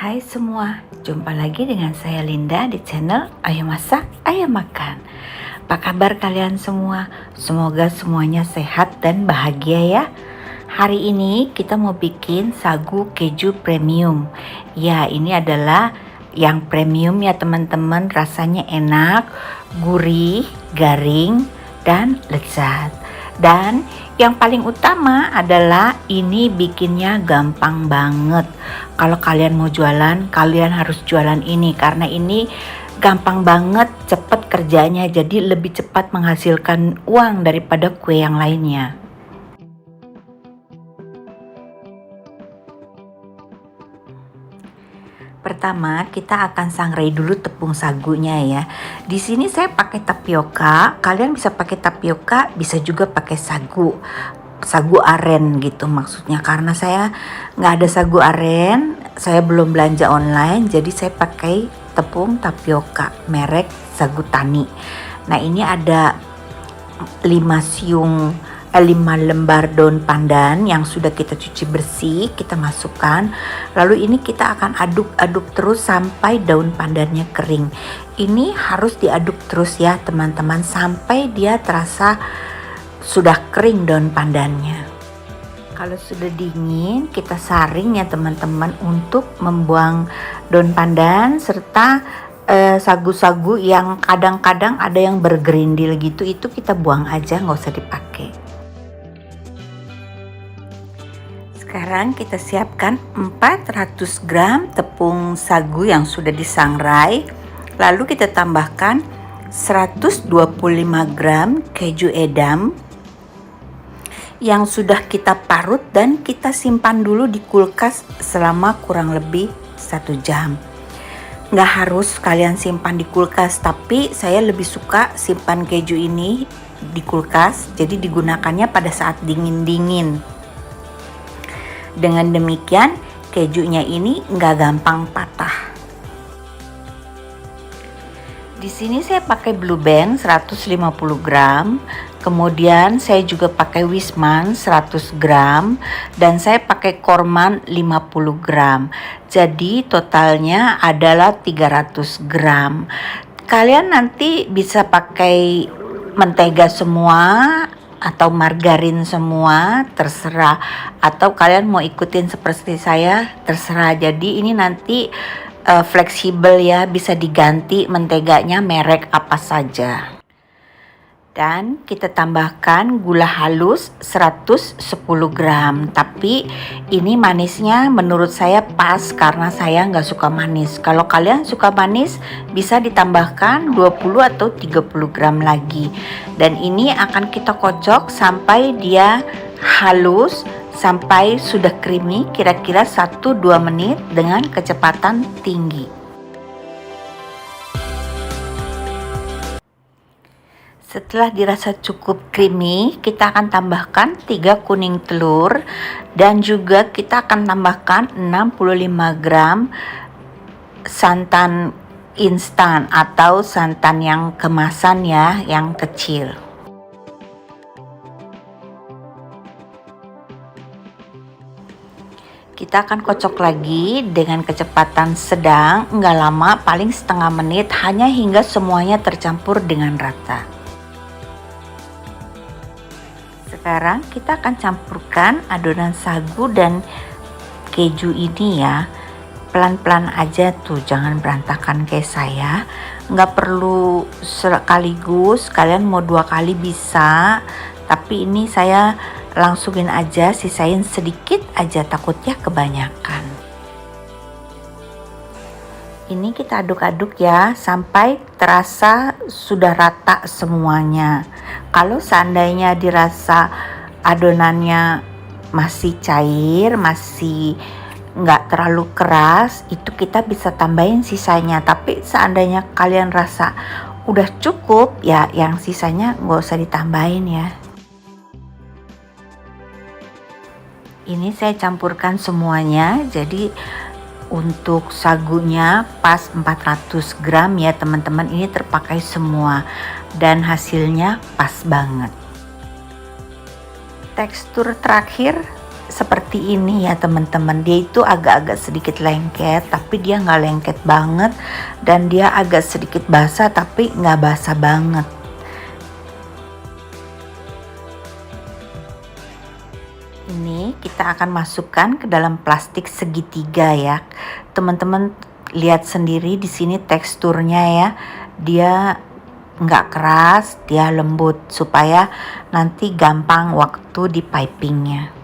Hai semua, jumpa lagi dengan saya Linda di channel Ayo Masak, Ayo Makan. Apa kabar kalian semua? Semoga semuanya sehat dan bahagia ya. Hari ini kita mau bikin sagu keju premium. Ya, ini adalah yang premium ya teman-teman. Rasanya enak, gurih, garing, dan lezat. Dan yang paling utama adalah ini bikinnya gampang banget. Kalau kalian mau jualan, kalian harus jualan ini karena ini gampang banget, cepet kerjanya, jadi lebih cepat menghasilkan uang daripada kue yang lainnya. Pertama, kita akan sangrai dulu tepung sagunya ya. Di sini saya pakai tapioka. Kalian bisa pakai tapioka, bisa juga pakai sagu aren gitu maksudnya. Karena saya nggak ada sagu aren, saya belum belanja online, jadi saya pakai tepung tapioka merek Sagu Tani. Nah, ini ada 5 lembar daun pandan yang sudah kita cuci bersih, kita masukkan. Lalu ini kita akan aduk-aduk terus sampai daun pandannya kering. Ini harus diaduk terus ya teman-teman sampai dia terasa sudah kering daun pandannya. Kalau sudah dingin, kita saring ya teman-teman untuk membuang daun pandan serta sagu-sagu yang kadang-kadang ada yang bergerindil gitu, itu kita buang aja, nggak usah dipakai. Sekarang kita siapkan 400 gram tepung sagu yang sudah disangrai. Lalu kita tambahkan 125 gram keju edam yang sudah kita parut dan kita simpan dulu di kulkas selama kurang lebih 1 jam. Nggak harus kalian simpan di kulkas, tapi saya lebih suka simpan keju ini di kulkas, jadi digunakannya pada saat dingin-dingin. Dengan demikian kejunya ini nggak gampang patah. Di sini saya pakai Blue Band 150 gram, kemudian saya juga pakai Wisman 100 gram, dan saya pakai Korman 50 gram. Jadi totalnya adalah 300 gram. Kalian nanti bisa pakai mentega semua atau margarin semua, terserah. Atau kalian mau ikutin seperti saya, terserah. Jadi ini nanti fleksibel ya, bisa diganti menteganya merek apa saja. Dan kita tambahkan gula halus 110 gram. Tapi ini manisnya menurut saya pas karena saya nggak suka manis. Kalau kalian suka manis bisa ditambahkan 20 atau 30 gram lagi. Dan ini akan kita kocok sampai dia halus, sampai sudah creamy, kira-kira 1-2 menit dengan kecepatan tinggi. Setelah dirasa cukup creamy, kita akan tambahkan 3 kuning telur dan juga kita akan tambahkan 65 gram santan instan atau santan yang kemasan ya, yang kecil. Kita akan kocok lagi dengan kecepatan sedang, nggak lama, paling setengah menit, hanya hingga semuanya tercampur dengan rata. Sekarang kita akan campurkan adonan sagu dan keju ini ya. Pelan-pelan aja tuh, jangan berantakan kayak saya. Nggak perlu sekaligus, kalian mau 2 kali bisa. Tapi ini saya langsungin aja, sisain sedikit aja, takutnya kebanyakan. Ini kita aduk-aduk ya sampai terasa sudah rata semuanya. Kalau seandainya dirasa adonannya masih cair, masih nggak terlalu keras, itu kita bisa tambahin sisanya. Tapi seandainya kalian rasa udah cukup ya, yang sisanya nggak usah ditambahin ya. Ini saya campurkan semuanya, jadi untuk sagunya pas 400 gram ya teman-teman, ini terpakai semua dan hasilnya pas banget. Tekstur terakhir seperti seperti ini ya teman-teman. Dia itu agak-agak sedikit lengket, tapi dia nggak lengket banget, dan dia agak sedikit basah tapi nggak basah banget. Ini kita akan masukkan ke dalam plastik segitiga ya teman-teman. Lihat sendiri di sini teksturnya ya, dia nggak keras, dia lembut supaya nanti gampang waktu di pipingnya.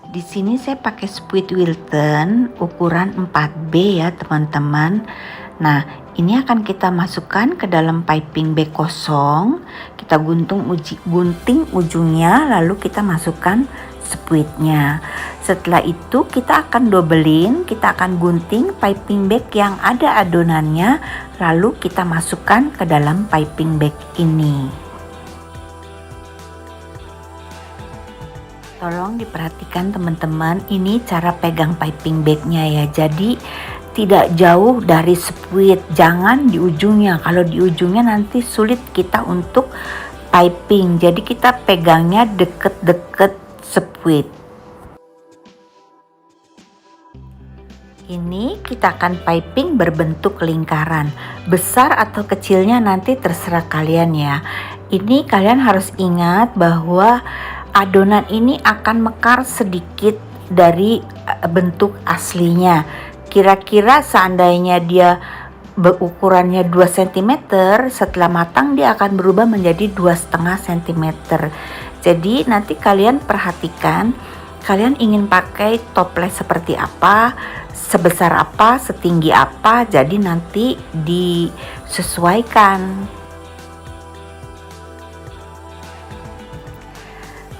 Di sini saya pakai spuit Wilton ukuran 4B ya teman-teman. Nah, ini akan kita masukkan ke dalam piping bag kosong. Kita gunting ujungnya, lalu kita masukkan spuitnya. Setelah itu kita akan dobelin, kita akan gunting piping bag yang ada adonannya, lalu kita masukkan ke dalam piping bag ini. Tolong diperhatikan teman-teman, ini cara pegang piping bagnya ya. Jadi tidak jauh dari spuit, jangan di ujungnya. Kalau di ujungnya nanti sulit kita untuk piping. Jadi kita pegangnya deket-deket spuit. Ini kita akan piping berbentuk lingkaran. Besar atau kecilnya nanti terserah kalian ya. Ini kalian harus ingat bahwa adonan ini akan mekar sedikit dari bentuk aslinya. Kira-kira seandainya dia berukurannya 2 cm, setelah matang dia akan berubah menjadi 2,5 cm. Jadi nanti kalian perhatikan, kalian ingin pakai toples seperti apa, sebesar apa, setinggi apa, jadi nanti disesuaikan.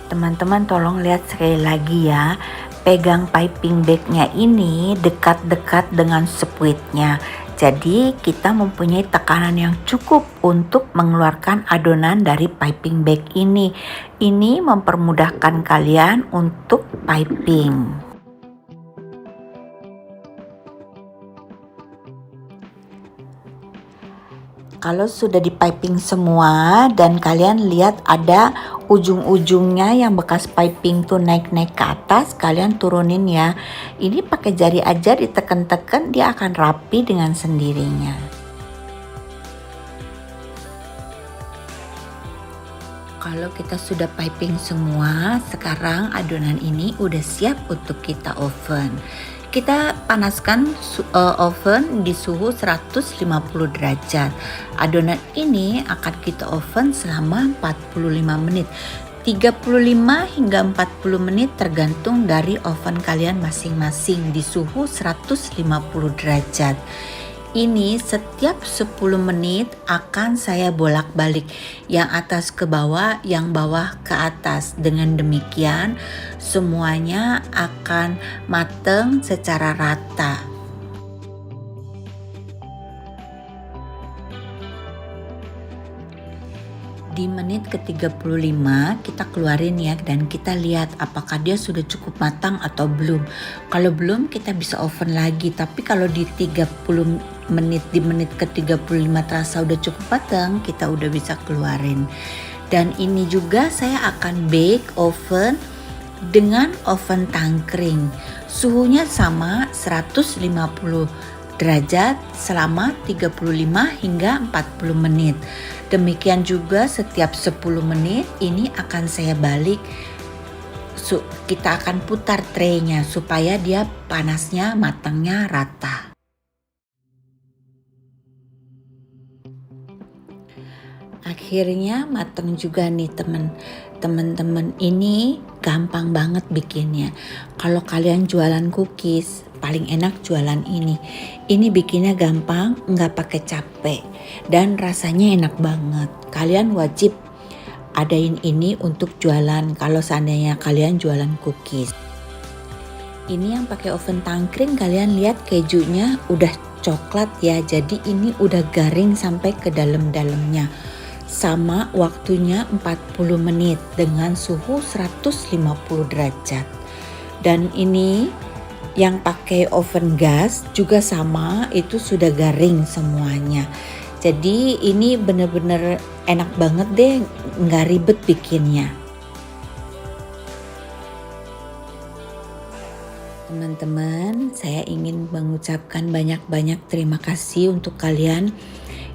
Teman-teman tolong lihat sekali lagi ya, pegang piping bagnya ini dekat-dekat dengan spuitnya. Jadi kita mempunyai tekanan yang cukup untuk mengeluarkan adonan dari piping bag ini. Ini mempermudahkan kalian untuk piping. Kalau sudah di piping semua dan kalian lihat ada ujung-ujungnya yang bekas piping tuh naik-naik ke atas, kalian turunin ya. Ini pakai jari aja, ditekan-tekan dia akan rapi dengan sendirinya. Kalau kita sudah piping semua, sekarang adonan ini udah siap untuk kita oven. Kita panaskan oven di suhu 150 derajat. Adonan ini akan kita oven selama 45 menit. 35 hingga 40 menit tergantung dari oven kalian masing-masing di suhu 150 derajat. Ini setiap 10 menit akan saya bolak-balik, yang atas ke bawah, yang bawah ke atas. Dengan demikian semuanya akan mateng secara rata. Di menit ke-35 kita keluarin ya, dan kita lihat apakah dia sudah cukup matang atau belum. Kalau belum kita bisa oven lagi, tapi kalau di 30 menit, di menit ke-35 terasa udah cukup matang, kita udah bisa keluarin. Dan ini juga saya akan bake oven dengan oven tangkring. Suhunya sama 150 derajat selama 35 hingga 40 menit. Demikian juga setiap 10 menit ini akan saya balik. Kita akan putar traynya supaya dia panasnya matangnya rata. Akhirnya matang juga nih teman-teman. Ini gampang banget bikinnya. Kalau kalian jualan cookies, paling enak jualan ini. Ini bikinnya gampang, nggak pakai capek, dan rasanya enak banget. Kalian wajib adain ini untuk jualan kalau seandainya kalian jualan cookies. Ini yang pakai oven tangkring, kalian lihat kejunya udah coklat ya, jadi ini udah garing sampai ke dalam-dalamnya. Sama waktunya 40 menit dengan suhu 150 derajat. Dan ini yang pakai oven gas juga sama, itu sudah garing semuanya. Jadi ini bener-bener enak banget deh, nggak ribet bikinnya. Teman-teman, saya ingin mengucapkan banyak-banyak terima kasih untuk kalian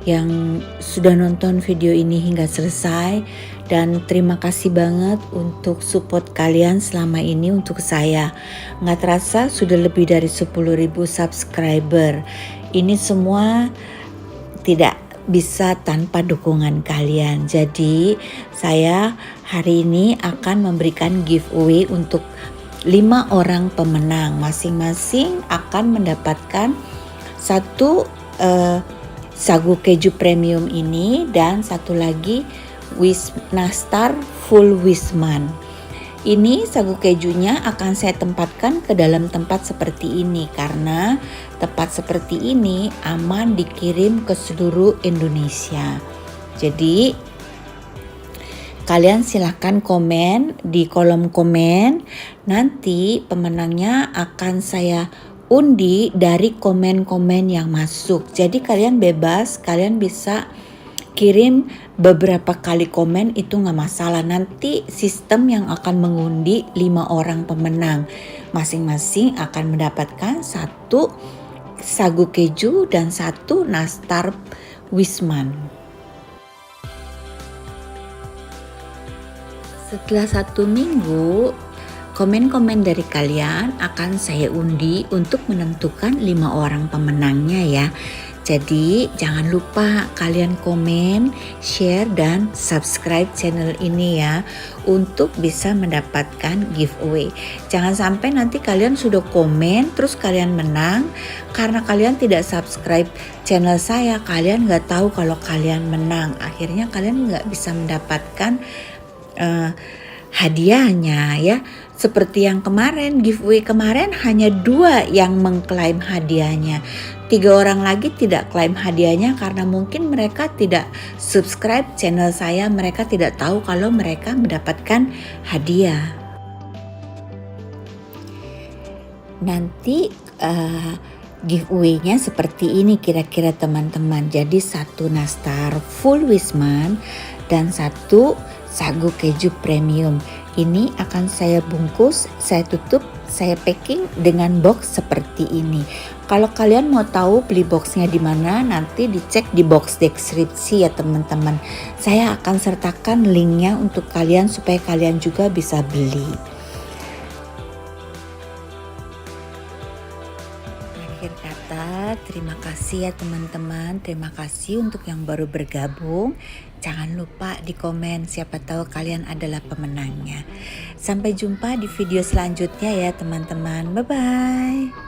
yang sudah nonton video ini hingga selesai, dan terima kasih banget untuk support kalian selama ini untuk saya. Nggak terasa sudah lebih dari 10.000 subscriber. Ini semua tidak bisa tanpa dukungan kalian. Jadi saya hari ini akan memberikan giveaway untuk 5 orang pemenang. Masing-masing akan mendapatkan satu sagu keju premium ini dan satu lagi Nastar full Wisman. Ini sagu kejunya akan saya tempatkan ke dalam tempat seperti ini karena tempat seperti ini aman dikirim ke seluruh Indonesia. Jadi kalian silahkan komen di kolom komen. Nanti pemenangnya akan saya undi dari komen-komen yang masuk. Jadi kalian bebas, kalian bisa kirim beberapa kali komen, itu nggak masalah. Nanti sistem yang akan mengundi 5 orang pemenang. Masing-masing akan mendapatkan satu sagu keju dan satu nastar Wisman. Setelah 1 minggu, komen-komen dari kalian akan saya undi untuk menentukan 5 orang pemenangnya ya. Jadi jangan lupa kalian komen, share, dan subscribe channel ini ya untuk bisa mendapatkan giveaway. Jangan sampai nanti kalian sudah komen terus kalian menang karena kalian tidak subscribe channel saya, kalian nggak tahu kalau kalian menang. Akhirnya kalian nggak bisa mendapatkan hadiahnya ya. Seperti yang kemarin, giveaway kemarin hanya 2 yang mengklaim hadiahnya. 3 orang lagi tidak klaim hadiahnya karena mungkin mereka tidak subscribe channel saya, mereka tidak tahu kalau mereka mendapatkan hadiah. Nanti giveaway-nya seperti ini kira-kira teman-teman. Jadi satu nastar full Wisman dan satu sagu keju premium. Ini akan saya bungkus, saya tutup, saya packing dengan box seperti ini. Kalau kalian mau tahu beli boxnya di mana, nanti dicek di box deskripsi ya teman-teman. Saya akan sertakan linknya untuk kalian supaya kalian juga bisa beli. Akhir kata, terima kasih ya teman-teman. Terima kasih untuk yang baru bergabung. Jangan lupa di komen, siapa tahu kalian adalah pemenangnya. Sampai jumpa di video selanjutnya ya teman-teman. Bye-bye.